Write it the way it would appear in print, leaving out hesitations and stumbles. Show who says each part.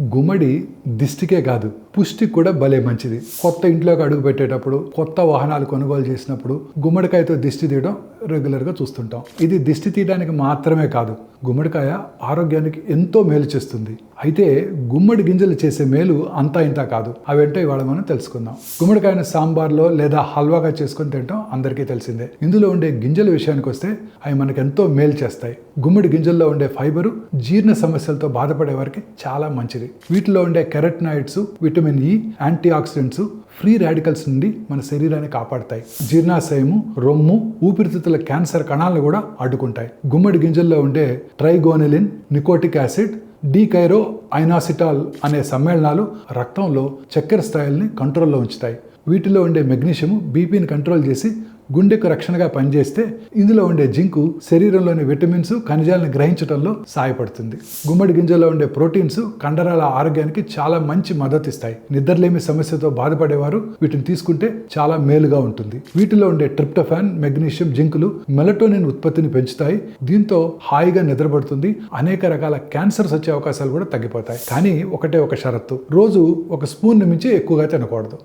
Speaker 1: గుమ్మడి దిష్టికే కాదు పుష్టికి కూడా భలే మంచిది. కొత్త ఇంట్లోకి అడుగు పెట్టేటప్పుడు, కొత్త వాహనాలు కొనుగోలు చేసినప్పుడు గుమ్మడికాయతో దిష్టి తీయడం రెగ్యులర్గా చూస్తుంటాం. ఇది దిష్టి తీయడానికి మాత్రమే కాదు, గుమ్మడికాయ ఆరోగ్యానికి ఎంతో మేలు చేస్తుంది. అయితే గుమ్మడి గింజలు చేసే మేలు అంతా ఇంతా కాదు. అవేంటో ఇవాళ మనం తెలుసుకుందాం. గుమ్మడికాయను సాంబార్లో లేదా హల్వాగా చేసుకొని తింటాం అందరికీ తెలిసిందే. ఇందులో ఉండే గింజల విషయానికి వస్తే అవి మనకు ఎంతో మేలు చేస్తాయి. గుమ్మడి గింజల్లో ఉండే ఫైబరు జీర్ణ సమస్యలతో బాధపడే వారికి చాలా మంచిది. వీటిలో ఉండే carotenoids, vitamin E, antioxidants free radicals నుండి మన శరీరాన్ని కాపాడతాయి. జీర్ణాశయము, రొమ్ము, ఊపిరితిత్తుల క్యాన్సర్ కణాలను కూడా అడ్డుకుంటాయి. గుమ్మడి గింజల్లో ఉండే ట్రైగోనిలిన్, నికోటిక్ యాసిడ్, డీకైరో ఐనాసిటాల్ అనే సమ్మేళనాలు రక్తంలో చక్కెర స్థాయిల్ని కంట్రోల్లో ఉంచుతాయి. వీటిలో ఉండే మెగ్నీషియం బీపీని కంట్రోల్ చేసి గుండెకు రక్షణగా పనిచేస్తే, ఇందులో ఉండే జింకు శరీరంలోని విటమిన్స్, ఖనిజాలను గ్రహించడంలో సహాయపడుతుంది. గుమ్మడి గింజల్లో ఉండే ప్రోటీన్స్ కండరాల ఆరోగ్యానికి చాలా మంచి మద్దతు ఇస్తాయి. నిద్రలేమి సమస్యతో బాధపడేవారు వీటిని తీసుకుంటే చాలా మేలుగా ఉంటుంది. వీటిలో ఉండే ట్రిప్టోఫాన్, మెగ్నీషియం, జింకులు మెలటోనిన్ ఉత్పత్తిని పెంచుతాయి. దీంతో హాయిగా నిద్రపడుతుంది. అనేక రకాల క్యాన్సర్స్ వచ్చే అవకాశాలు కూడా తగ్గిపోతాయి. కానీ ఒకటే ఒక షరతు, రోజు ఒక స్పూన్ మించి ఎక్కువగా తినకూడదు.